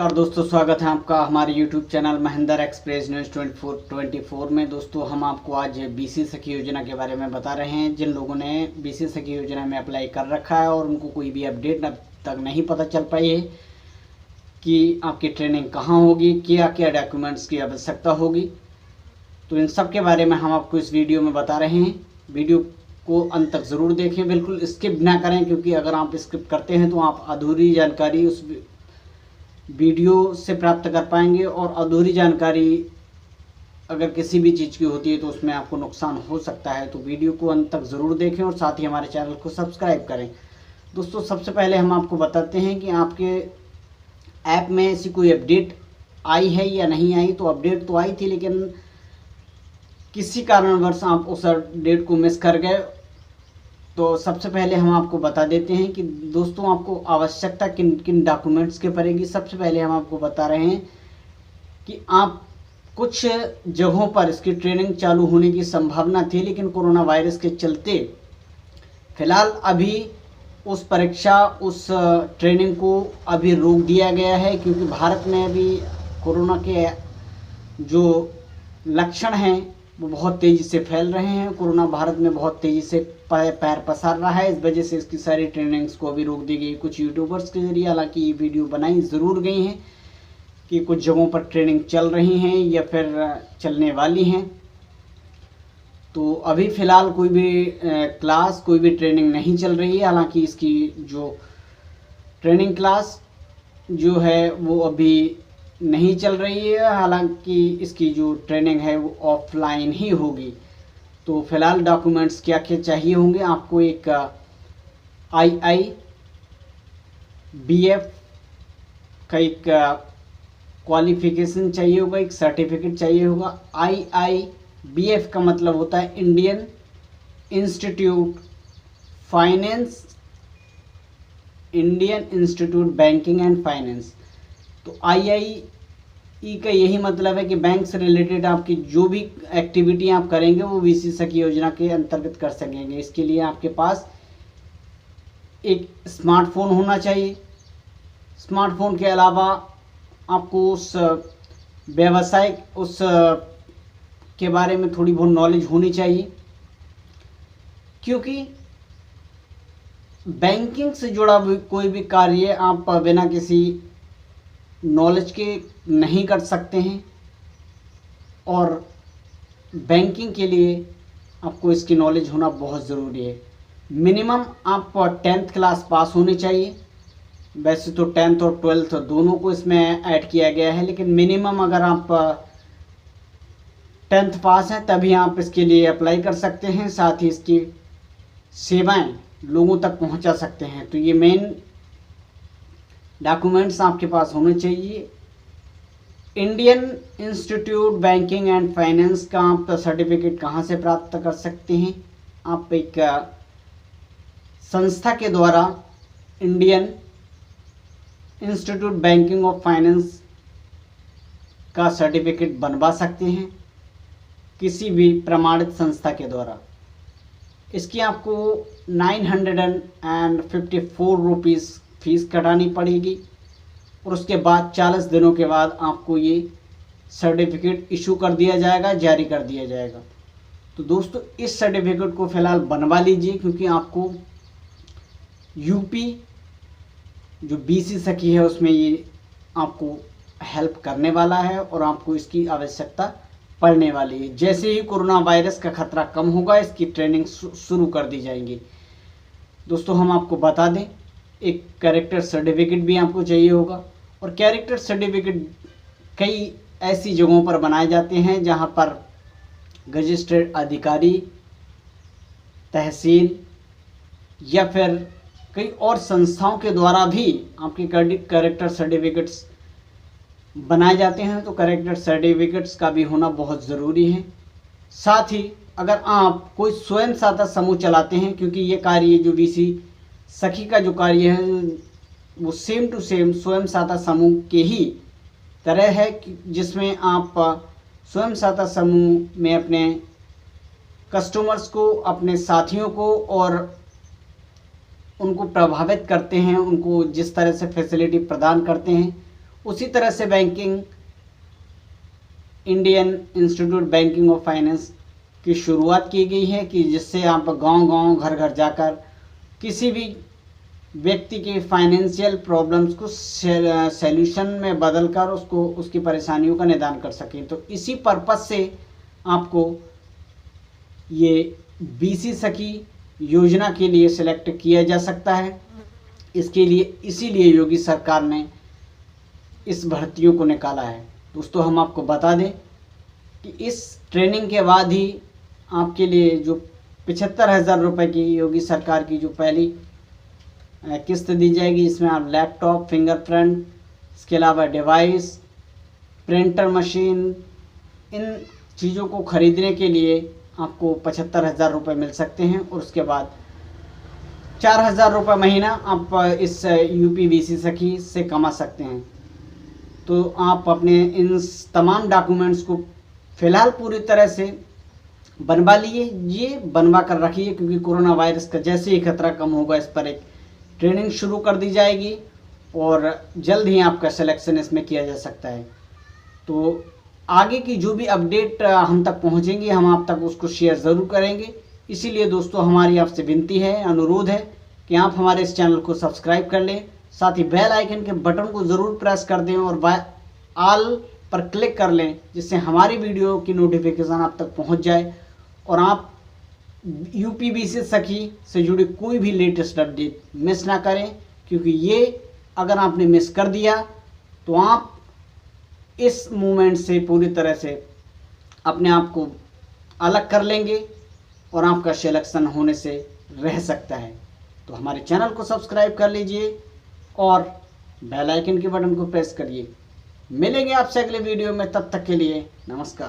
नमस्कार दोस्तों, स्वागत है आपका हमारे YouTube channel Mahendra express news 24 में। दोस्तों, हम आपको आज बीसी सखी योजना के बारे में बता रहे हैं। जिन लोगों ने बीसी सखी योजना में अप्लाई कर रखा है और उनको कोई भी अपडेट अब तक नहीं पता चल पाई है कि आपकी ट्रेनिंग कहाँ होगी, क्या क्या डॉक्यूमेंट्स की आवश्यकता होगी, तो इन सब के बारे में हम आपको इस वीडियो में बता रहे हैं। वीडियो को अंत तक ज़रूर देखें, बिल्कुल स्किप ना करें, क्योंकि अगर आप स्किप करते हैं तो आप अधूरी जानकारी उस वीडियो से प्राप्त कर पाएंगे, और अधूरी जानकारी अगर किसी भी चीज़ की होती है तो उसमें आपको नुकसान हो सकता है। तो वीडियो को अंत तक ज़रूर देखें और साथ ही हमारे चैनल को सब्सक्राइब करें। दोस्तों, सबसे पहले हम आपको बताते हैं कि आपके ऐप में ऐसी कोई अपडेट आई है या नहीं आई। तो अपडेट तो आई थी, लेकिन किसी कारणवश आप उस डेट को मिस कर गए। तो सबसे पहले हम आपको बता देते हैं कि दोस्तों आपको आवश्यकता किन किन डॉक्यूमेंट्स की पड़ेगी। सबसे पहले हम आपको बता रहे हैं कि आप कुछ जगहों पर इसकी ट्रेनिंग चालू होने की संभावना थी, लेकिन कोरोना वायरस के चलते फिलहाल अभी उस परीक्षा, उस ट्रेनिंग को अभी रोक दिया गया है, क्योंकि भारत में अभी कोरोना के जो लक्षण हैं वो बहुत तेज़ी से फैल रहे हैं। कोरोना भारत में बहुत तेज़ी से पैर पसार रहा है। इस वजह से इसकी सारी ट्रेनिंग्स को अभी रोक दी गई कुछ यूट्यूबर्स के ज़रिए। हालांकि ये वीडियो बनाई ज़रूर गई हैं कि कुछ जगहों पर ट्रेनिंग चल रही हैं या फिर चलने वाली हैं। तो अभी फ़िलहाल कोई भी क्लास, कोई भी ट्रेनिंग नहीं चल रही है। हालांकि इसकी जो ट्रेनिंग क्लास जो है वो अभी नहीं चल रही है। हालांकि इसकी जो ट्रेनिंग है वो ऑफलाइन ही होगी। तो फिलहाल डॉक्यूमेंट्स क्या क्या चाहिए होंगे आपको? एक IIBF का एक क्वालिफिकेशन चाहिए होगा, एक सर्टिफिकेट चाहिए होगा। IIBF का मतलब होता है Indian institute finance, Indian institute banking and finance. तो IIE का यही मतलब है कि बैंक से रिलेटेड आपकी जो भी एक्टिविटी आप करेंगे वो बीसी सखी योजना के अंतर्गत कर सकेंगे। इसके लिए आपके पास एक स्मार्टफोन होना चाहिए। स्मार्टफोन के अलावा आपको उस व्यवसाय के बारे में थोड़ी बहुत नॉलेज होनी चाहिए, क्योंकि बैंकिंग से जुड़ा कोई भी कार्य आप बिना किसी नॉलेज के नहीं कर सकते हैं, और बैंकिंग के लिए आपको इसकी नॉलेज होना बहुत ज़रूरी है। मिनिमम आप 10th क्लास पास होनी चाहिए। वैसे तो 10th और 12th दोनों को इसमें ऐड किया गया है, लेकिन मिनिमम अगर आप 10th पास हैं तभी आप इसके लिए अप्लाई कर सकते हैं। साथ ही इसकी सेवाएं लोगों तक पहुंचा सकते हैं। तो ये मेन डॉक्यूमेंट्स आपके पास होने चाहिए। Indian institute banking and finance का आप सर्टिफिकेट कहाँ से प्राप्त कर सकते हैं? आप एक संस्था के द्वारा Indian institute banking of finance का सर्टिफिकेट बनवा सकते हैं, किसी भी प्रमाणित संस्था के द्वारा। इसकी आपको 954 रुपीज़ फीस कटानी पड़ेगी, और उसके बाद 40 दिनों के बाद आपको ये सर्टिफिकेट इशू कर दिया जाएगा, जारी कर दिया जाएगा। तो दोस्तों, इस सर्टिफिकेट को फ़िलहाल बनवा लीजिए, क्योंकि आपको यूपी जो बीसी सखी है उसमें ये आपको हेल्प करने वाला है, और आपको इसकी आवश्यकता पड़ने वाली है। जैसे ही कोरोना वायरस का खतरा कम होगा, इसकी ट्रेनिंग शुरू कर दी जाएगी। दोस्तों, हम आपको बता दें, एक कैरेक्टर सर्टिफिकेट भी आपको चाहिए होगा, और कैरेक्टर सर्टिफिकेट कई ऐसी जगहों पर बनाए जाते हैं जहां पर रजिस्टर्ड अधिकारी, तहसील या फिर कई और संस्थाओं के द्वारा भी आपके कैरेक्टर सर्टिफिकेट्स बनाए जाते हैं। तो कैरेक्टर सर्टिफिकेट्स का भी होना बहुत ज़रूरी है। साथ ही अगर आप कोई स्वयं सहायता समूह चलाते हैं, क्योंकि ये कार्य जो बीसी सखी का जो कार्य है वो सेम टू सेम स्वयं सहायता समूह के ही तरह है, जिसमें आप स्वयं सहायता समूह में अपने कस्टमर्स को, अपने साथियों को और उनको प्रभावित करते हैं, उनको जिस तरह से फैसिलिटी प्रदान करते हैं उसी तरह से banking Indian institute banking of finance की शुरुआत की गई है कि जिससे आप गांव-गांव घर-घर जाकर किसी भी व्यक्ति के फाइनेंशियल प्रॉब्लम्स को सॉल्यूशन में बदलकर उसको उसकी परेशानियों का निदान कर सकें। तो इसी पर्पज़ से आपको ये बीसी सखी योजना के लिए सिलेक्ट किया जा सकता है। इसके लिए इसीलिए योगी सरकार ने इस भर्तियों को निकाला है। दोस्तों, हम आपको बता दें कि इस ट्रेनिंग के बाद ही आपके लिए जो 75,000 रुपये की योगी सरकार की जो पहली किस्त दी जाएगी, इसमें आप लैपटॉप, फिंगरप्रिंट, इसके अलावा डिवाइस, प्रिंटर मशीन, इन चीज़ों को ख़रीदने के लिए आपको 75,000 रुपये मिल सकते हैं। और उसके बाद 4,000 रुपये महीना आप इस यूपी बीसी सखी से कमा सकते हैं। तो आप अपने इन तमाम डॉक्यूमेंट्स को फ़िलहाल पूरी तरह से बनवा ये बनवा कर रखिए, क्योंकि कोरोना वायरस का जैसे ही खतरा कम होगा इस पर एक ट्रेनिंग शुरू कर दी जाएगी और जल्द ही आपका सिलेक्शन इसमें किया जा सकता है। तो आगे की जो भी अपडेट हम तक पहुंचेंगी, हम आप तक उसको शेयर ज़रूर करेंगे। इसीलिए दोस्तों, हमारी आपसे विनती है, अनुरोध है कि आप हमारे इस चैनल को सब्सक्राइब कर लें, साथ ही बेल आइकन के बटन को ज़रूर प्रेस कर दें और ऑल पर क्लिक कर लें, जिससे हमारी वीडियो की नोटिफिकेशन आप तक पहुंच जाए और आप यूपी बीसी सखी से जुड़ी कोई भी लेटेस्ट अपडेट मिस ना करें। क्योंकि ये अगर आपने मिस कर दिया तो आप इस मूवमेंट से पूरी तरह से अपने आप को अलग कर लेंगे और आपका सिलेक्शन होने से रह सकता है। तो हमारे चैनल को सब्सक्राइब कर लीजिए और बेल आइकन के बटन को प्रेस करिए। मिलेंगे आपसे अगले वीडियो में, तब तक के लिए नमस्कार।